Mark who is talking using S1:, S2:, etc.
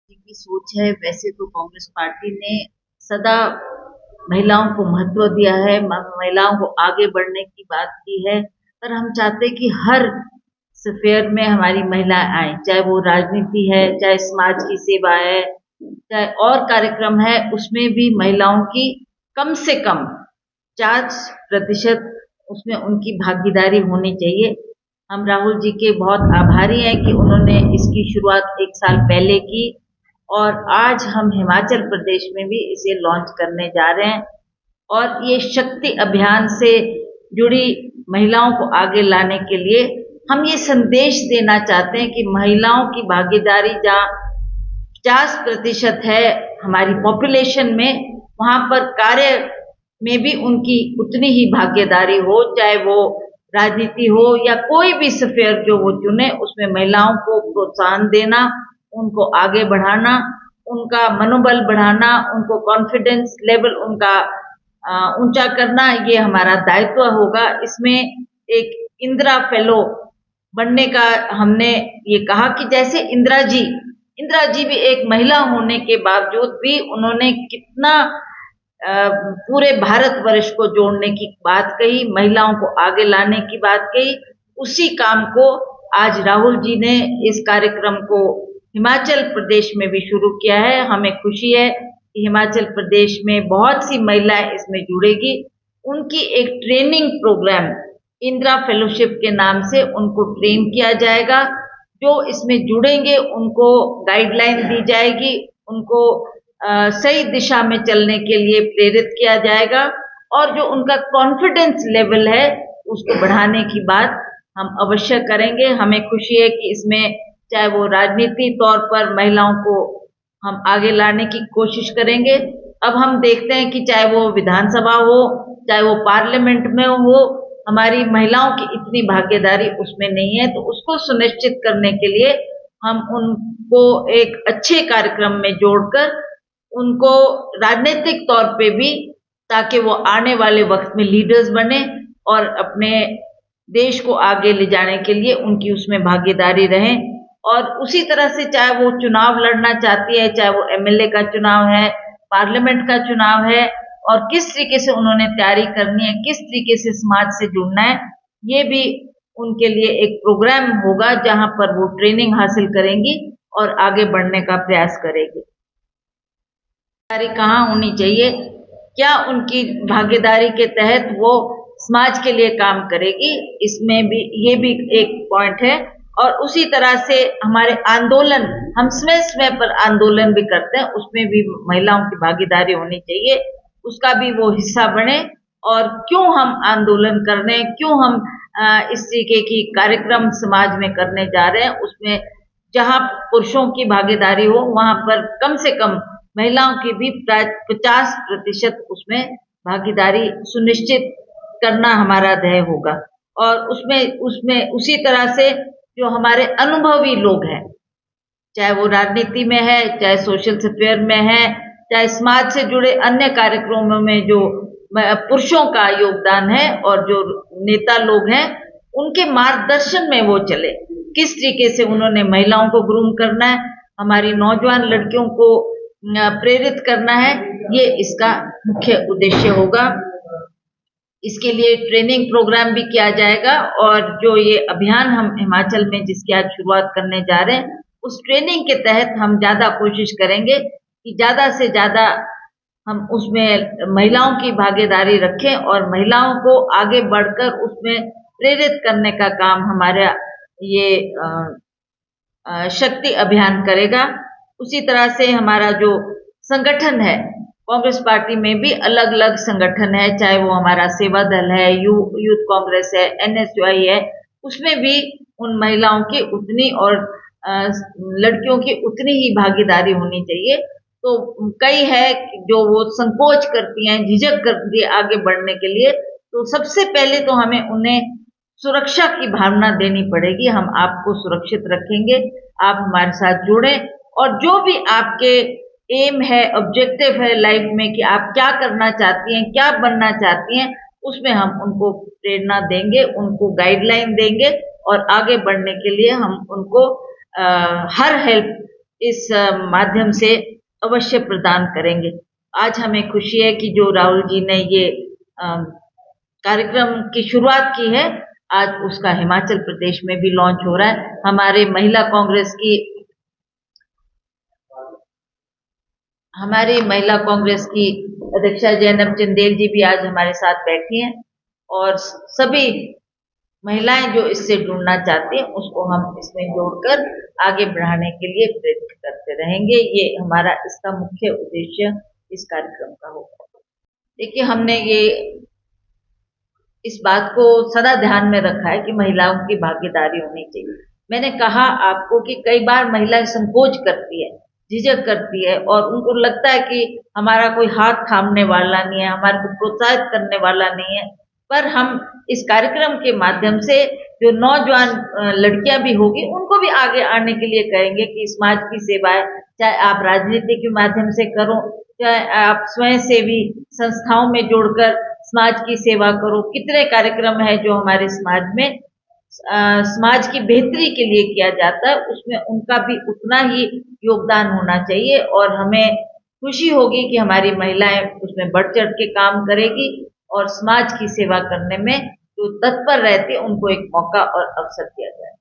S1: की सोच है। वैसे तो कांग्रेस पार्टी ने सदा महिलाओं को महत्व दिया है, महिलाओं को आगे बढ़ने की बात की है, पर हम चाहते हैं कि हर स्फेयर में हमारी महिलाएं आए, चाहे वो राजनीति है, चाहे समाज की सेवा है, चाहे और कार्यक्रम है, उसमें भी महिलाओं की कम से कम 50% उसमें उनकी भागीदारी होनी चाहिए। हम राहुल जी के बहुत आभारी हैं कि उन्होंने इसकी शुरुआत 1 साल पहले की और आज हम हिमाचल प्रदेश में भी इसे लॉन्च करने जा रहे हैं। और ये शक्ति अभियान से जुड़ी महिलाओं को आगे लाने के लिए हम ये संदेश देना चाहते हैं कि महिलाओं की भागीदारी जहाँ 50% है हमारी पॉपुलेशन में, वहाँ पर कार्य में भी उनकी उतनी ही भागीदारी हो, चाहे वो राजनीति हो या कोई भी स्फेयर जो वो चुने, उसमें महिलाओं को प्रोत्साहन देना, उनको आगे बढ़ाना, उनका मनोबल बढ़ाना, उनको कॉन्फिडेंस लेवल उनका ऊंचा करना, ये हमारा दायित्व होगा। इसमें एक इंदिरा फेलो बनने का हमने ये कहा कि जैसे इंदिरा जी भी एक महिला होने के बावजूद भी उन्होंने कितना पूरे भारतवर्ष को जोड़ने की बात कही, महिलाओं को आगे लाने की बात कही। उसी काम को आज राहुल जी ने इस कार्यक्रम को हिमाचल प्रदेश में भी शुरू किया है। हमें खुशी है कि हिमाचल प्रदेश में बहुत सी महिलाएं इसमें जुड़ेगी। उनकी एक ट्रेनिंग प्रोग्राम इंदिरा फेलोशिप के नाम से उनको ट्रेन किया जाएगा। जो इसमें जुड़ेंगे उनको गाइडलाइन दी जाएगी, उनको सही दिशा में चलने के लिए प्रेरित किया जाएगा और जो उनका कॉन्फिडेंस लेवल है उसको बढ़ाने की बात हम अवश्य करेंगे। हमें खुशी है कि इसमें चाहे वो राजनीति तौर पर महिलाओं को हम आगे लाने की कोशिश करेंगे। अब हम देखते हैं कि चाहे वो विधानसभा हो, चाहे वो पार्लियामेंट में हो, हमारी महिलाओं की इतनी भागीदारी उसमें नहीं है, तो उसको सुनिश्चित करने के लिए हम उनको एक अच्छे कार्यक्रम में जोड़कर उनको राजनीतिक तौर पे भी, ताकि वो आने वाले वक्त में लीडर्स बने और अपने देश को आगे ले जाने के लिए उनकी उसमें भागीदारी रहे। और उसी तरह से चाहे वो चुनाव लड़ना चाहती है, चाहे वो एमएलए का चुनाव है, पार्लियामेंट का चुनाव है, और किस तरीके से उन्होंने तैयारी करनी है, किस तरीके से समाज से जुड़ना है, ये भी उनके लिए एक प्रोग्राम होगा जहां पर वो ट्रेनिंग हासिल करेंगी और आगे बढ़ने का प्रयास करेगी। भागीदारी कहाँ होनी चाहिए, क्या उनकी भागीदारी के तहत वो समाज के लिए काम करेगी, इसमें भी ये भी एक पॉइंट है। और उसी तरह से हमारे आंदोलन, हम समय समय पर आंदोलन भी करते हैं, उसमें भी महिलाओं की भागीदारी होनी चाहिए, उसका भी वो हिस्सा बने। और क्यों हम आंदोलन कर रहे हैं, क्यों हम इस तरीके की कार्यक्रम समाज में करने जा रहे हैं, उसमें जहां पुरुषों की भागीदारी हो वहां पर कम से कम महिलाओं की भी 50% उसमें भागीदारी सुनिश्चित करना हमारा ध्येय होगा। और उसमें उसमें उसी तरह से जो हमारे अनुभवी लोग हैं, चाहे वो राजनीति में है, चाहे सोशल स्फीयर में है, चाहे समाज से जुड़े अन्य कार्यक्रमों में जो पुरुषों का योगदान है, और जो नेता लोग हैं उनके मार्गदर्शन में वो चले, किस तरीके से उन्होंने महिलाओं को ग्रूम करना है, हमारी नौजवान लड़कियों को प्रेरित करना है, ये इसका मुख्य उद्देश्य होगा। इसके लिए ट्रेनिंग प्रोग्राम भी किया जाएगा। और जो ये अभियान हम हिमाचल में जिसकी आज शुरुआत करने जा रहे हैं, उस ट्रेनिंग के तहत हम ज्यादा कोशिश करेंगे कि ज्यादा से ज्यादा हम उसमें महिलाओं की भागीदारी रखें और महिलाओं को आगे बढ़कर उसमें प्रेरित करने का काम हमारा ये शक्ति अभियान करेगा। उसी तरह से हमारा जो संगठन है, कांग्रेस पार्टी में भी अलग अलग संगठन है, चाहे वो हमारा सेवा दल है, यूथ कांग्रेस है, एनएसयूआई है, उसमें भी उन महिलाओं की उतनी और लड़कियों की उतनी ही भागीदारी होनी चाहिए। तो कई है जो वो संकोच करती हैं, झिझक करती है आगे बढ़ने के लिए, तो सबसे पहले तो हमें उन्हें सुरक्षा की भावना देनी पड़ेगी। हम आपको सुरक्षित रखेंगे, आप हमारे साथ जुड़ें, और जो भी आपके एम है, ऑब्जेक्टिव है लाइफ में कि आप क्या करना चाहती हैं, क्या बनना चाहती हैं, उसमें हम उनको प्रेरणा देंगे, उनको गाइडलाइन देंगे और आगे बढ़ने के लिए हम उनको हर हेल्प इस माध्यम से अवश्य प्रदान करेंगे। आज हमें खुशी है कि जो राहुल जी ने ये कार्यक्रम की शुरुआत की है, आज उसका हिमाचल प्रदेश में भी लॉन्च हो रहा है। हमारी महिला कांग्रेस की अध्यक्षा जैनब चंदेल जी भी आज हमारे साथ बैठी हैं और सभी महिलाएं जो इससे जुड़ना चाहती हैं उसको हम इसमें जोड़कर आगे बढ़ाने के लिए प्रेरित करते रहेंगे। ये हमारा इसका मुख्य उद्देश्य इस कार्यक्रम का होगा। देखिए, हमने ये इस बात को सदा ध्यान में रखा है कि महिलाओं की भागीदारी होनी चाहिए। मैंने कहा आपको कि कई बार महिलाएं संकोच करती है, झिझक करती है और उनको लगता है कि हमारा कोई हाथ थामने वाला नहीं है, हमारे को प्रोत्साहित करने वाला नहीं है। पर हम इस कार्यक्रम के माध्यम से जो नौजवान लड़कियां भी होगी उनको भी आगे आने के लिए कहेंगे कि समाज की सेवाएं, चाहे आप राजनीति के माध्यम से करो, चाहे आप स्वयं सेवी संस्थाओं में जोड़कर समाज की सेवा करो। कितने कार्यक्रम है जो हमारे समाज में समाज की बेहतरी के लिए किया जाता है, उसमें उनका भी उतना ही योगदान होना चाहिए और हमें खुशी होगी कि हमारी महिलाएं उसमें बढ़ चढ़ के काम करेगी और समाज की सेवा करने में जो तत्पर रहते हैं उनको एक मौका और अवसर दिया जाए।